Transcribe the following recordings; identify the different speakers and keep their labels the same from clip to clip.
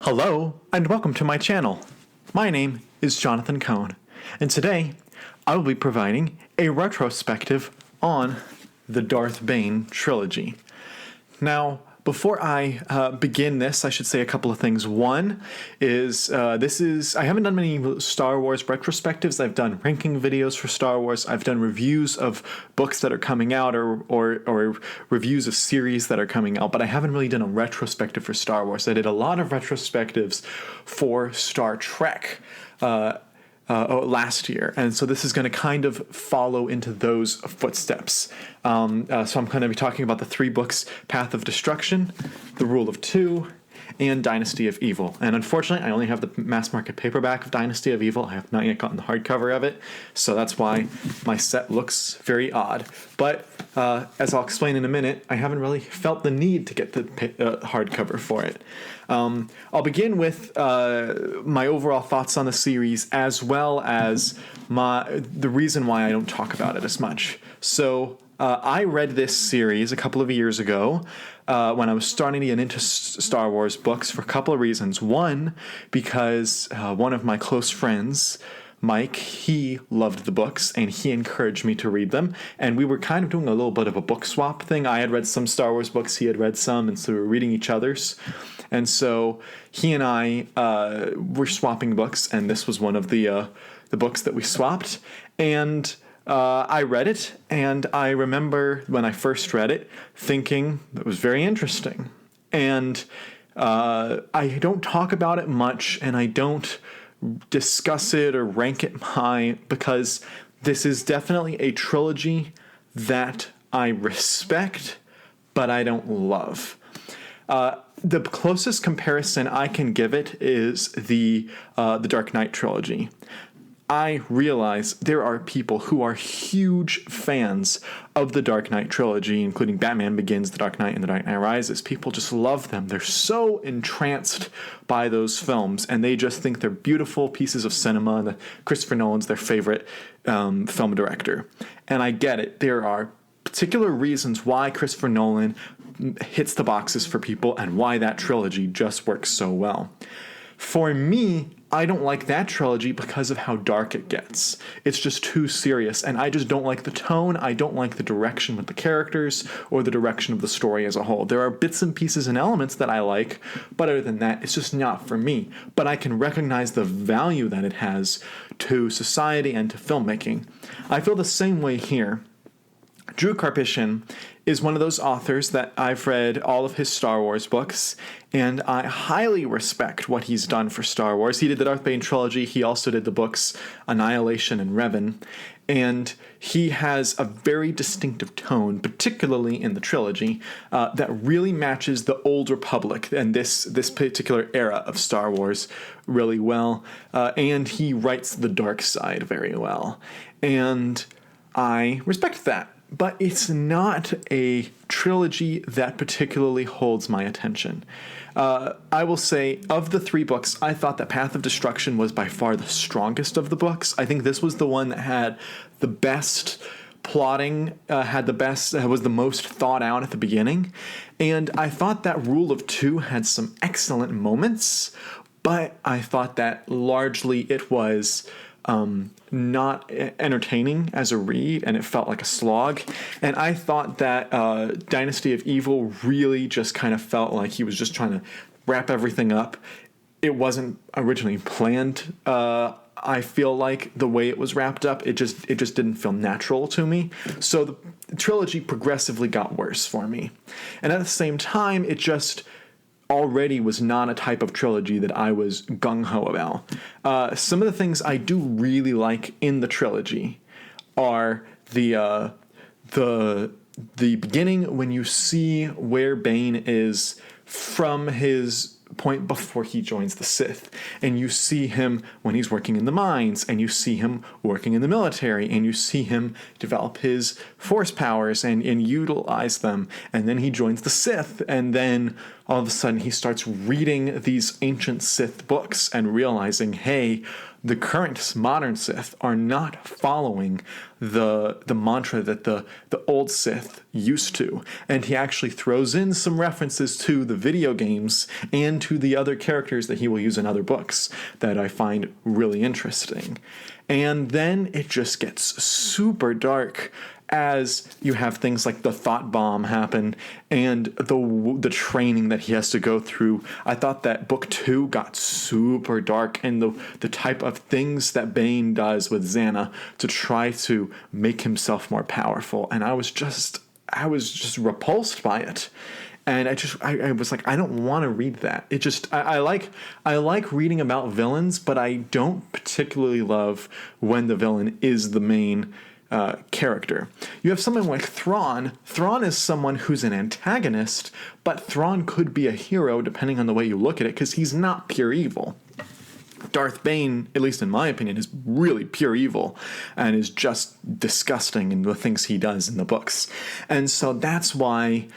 Speaker 1: Hello, and welcome to my channel. My name is Jonathan Cohn, and today I will be providing a retrospective on the Darth Bane Trilogy. Now, before I begin this, I should say a couple of things. One is, I haven't done many Star Wars retrospectives. I've done ranking videos for Star Wars. I've done reviews of books that are coming out or reviews of series that are coming out, but I haven't really done a retrospective for Star Wars. I did a lot of retrospectives for Star Trek last year, and so this is going to kind of follow into those footsteps. So I'm going to be talking about the three books: Path of Destruction, The Rule of Two, and Dynasty of Evil. And unfortunately, I only have the mass market paperback of Dynasty of Evil. I have not yet gotten the hardcover of it, so that's why my set looks very odd. But as I'll explain in a minute, I haven't really felt the need to get the hardcover for it. I'll begin with my overall thoughts on the series, as well as the reason why I don't talk about it as much. So I read this series a couple of years ago when I was starting to get into Star Wars books for a couple of reasons. One, because one of my close friends, Mike, he loved the books and he encouraged me to read them, and we were kind of doing a little bit of a book swap thing. I had read some Star Wars books, he had read some, and so we were reading each other's. And so he and I were swapping books, and this was one of the books that we swapped. And I read it, and I remember when I first read it thinking it was very interesting. And I don't talk about it much, and I don't discuss it or rank it high, because this is definitely a trilogy that I respect, but I don't love. The closest comparison I can give it is the Dark Knight trilogy. I realize there are people who are huge fans of the Dark Knight trilogy, including Batman Begins, The Dark Knight, and The Dark Knight Rises. People just love them. They're so entranced by those films, and they just think they're beautiful pieces of cinema, and Christopher Nolan's their favorite film director. And I get it. There are particular reasons why Christopher Nolan hits the boxes for people and why that trilogy just works so well. For me, I don't like that trilogy because of how dark it gets. It's just too serious, and I just don't like the tone. I don't like the direction with the characters or the direction of the story as a whole. There are bits and pieces and elements that I like, but other than that, it's just not for me. But I can recognize the value that it has to society and to filmmaking. I feel the same way here. Drew Karpyshyn is one of those authors that I've read all of his Star Wars books, and I highly respect what he's done for Star Wars. He did the Darth Bane Trilogy. He also did the books Annihilation and Revan, and he has a very distinctive tone, particularly in the trilogy, that really matches the Old Republic and this particular era of Star Wars really well, and he writes the dark side very well, and I respect that. But it's not a trilogy that particularly holds my attention. I will say, of the three books, I thought that Path of Destruction was by far the strongest of the books. I think this was the one that had the best plotting, was the most thought out at the beginning. And I thought that Rule of Two had some excellent moments, but I thought that largely it was not entertaining as a read, and it felt like a slog. And I thought that Dynasty of Evil really just kind of felt like he was just trying to wrap everything up. It wasn't originally planned. I feel like the way it was wrapped up, it just didn't feel natural to me. So the trilogy progressively got worse for me. And at the same time, it just already was not a type of trilogy that I was gung-ho about. Some of the things I do really like in the trilogy are the beginning, when you see where Bane is from his point before he joins the Sith, and you see him when he's working in the mines, and you see him working in the military, and you see him develop his force powers and utilize them, and then he joins the Sith, and then all of a sudden he starts reading these ancient Sith books and realizing, hey, the current modern Sith are not following the mantra that the old Sith used to. And he actually throws in some references to the video games and to the other characters that he will use in other books that I find really interesting. And then it just gets super dark as you have things like the thought bomb happen and the training that he has to go through. I thought that book 2 got super dark, and the type of things that Bane does with Xana to try to make himself more powerful. And I was just repulsed by it. And I was like, I don't want to read that. It just, I like reading about villains, but I don't particularly love when the villain is the main character. You have someone like Thrawn. Thrawn is someone who's an antagonist, but Thrawn could be a hero depending on the way you look at it, because he's not pure evil. Darth Bane, at least in my opinion, is really pure evil and is just disgusting in the things he does in the books. And so that's why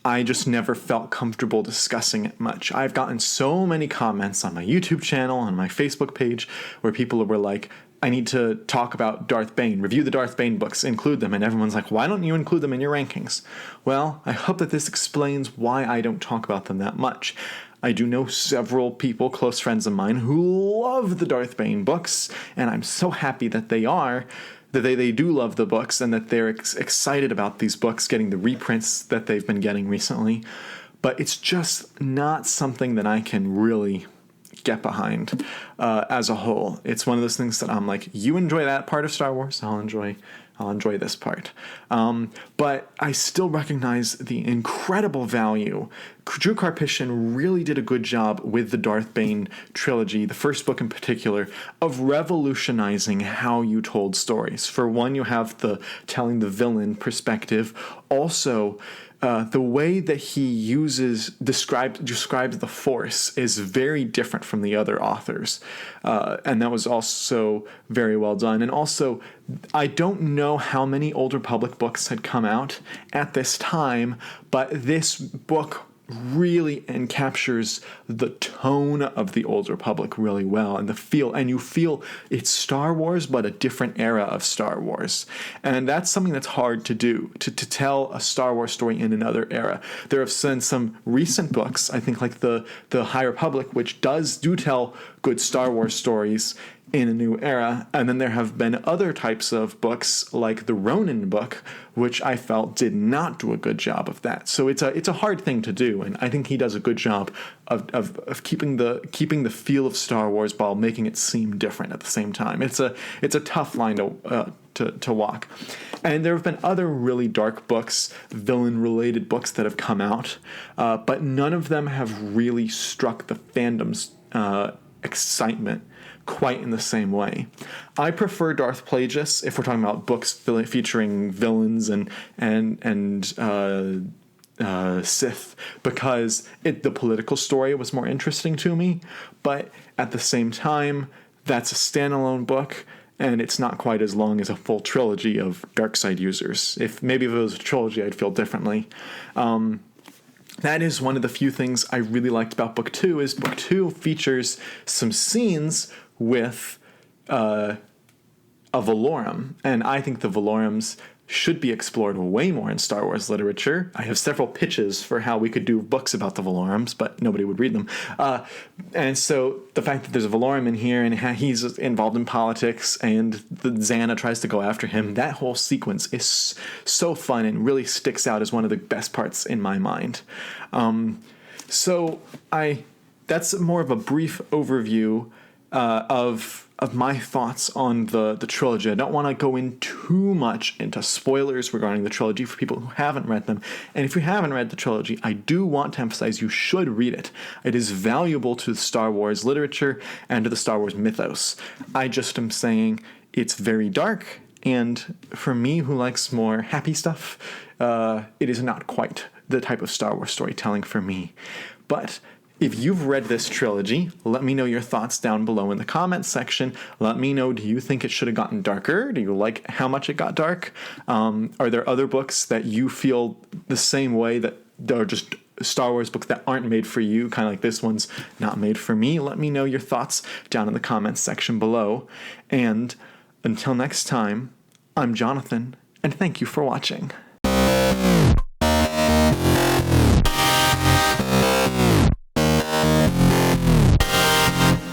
Speaker 1: I just never felt comfortable discussing it much. I've gotten so many comments on my YouTube channel, on my Facebook page, where people were like, I need to talk about Darth Bane, review the Darth Bane books, include them, and everyone's like, why don't you include them in your rankings? Well, I hope that this explains why I don't talk about them that much. I do know several people, close friends of mine, who love the Darth Bane books, and I'm so happy that they do love the books and that they're excited about these books, getting the reprints that they've been getting recently. But it's just not something that I can really get behind as a whole. It's one of those things that I'm like, you enjoy that part of Star Wars, I'll enjoy this part. But I still recognize the incredible value. Drew Karpyshyn really did a good job with the Darth Bane trilogy, the first book in particular, of revolutionizing how you told stories. For one, you have the telling the villain perspective. Also, the way that he describes the Force is very different from the other authors. And that was also very well done. And also, I don't know how many Old Republic books had come out at this time, but this book really captures the tone of the Old Republic really well, and you feel it's Star Wars, but a different era of Star Wars. And that's something that's hard to do, to tell a Star Wars story in another era. There have been some recent books, I think like the High Republic, which do tell good Star Wars stories in a new era, and then there have been other types of books like the Ronin book, which I felt did not do a good job of that. So it's a hard thing to do, and I think he does a good job of keeping the feel of Star Wars while making it seem different at the same time. It's a tough line to walk. And there have been other really dark books, villain-related books that have come out, but none of them have really struck the fandom's excitement quite in the same way. I prefer Darth Plagueis if we're talking about books featuring villains and Sith, because the political story was more interesting to me, but at the same time, that's a standalone book, and it's not quite as long as a full trilogy of Darkside users. If it was a trilogy, I'd feel differently. That is one of the few things I really liked about Book 2, is Book 2 features some scenes with a Valorum, and I think the Valorums should be explored way more in Star Wars literature. I have several pitches for how we could do books about the Valorums, but nobody would read them. And so the fact that there's a Valorum in here and he's involved in politics and the Xana tries to go after him, that whole sequence is so fun and really sticks out as one of the best parts in my mind. That's more of a brief overview of my thoughts on the trilogy. I don't want to go in too much into spoilers regarding the trilogy for people who haven't read them. And if you haven't read the trilogy, I do want to emphasize you should read it. It is valuable to Star Wars literature and to the Star Wars mythos. I just am saying it's very dark, and for me who likes more happy stuff, it is not quite the type of Star Wars storytelling for me. But if you've read this trilogy, let me know your thoughts down below in the comments section. Let me know, do you think it should have gotten darker? Do you like how much it got dark? Are there other books that you feel the same way, that are just Star Wars books that aren't made for you, kind of like this one's not made for me, let me know your thoughts down in the comments section below. And until next time, I'm Jonathan, and thank you for watching.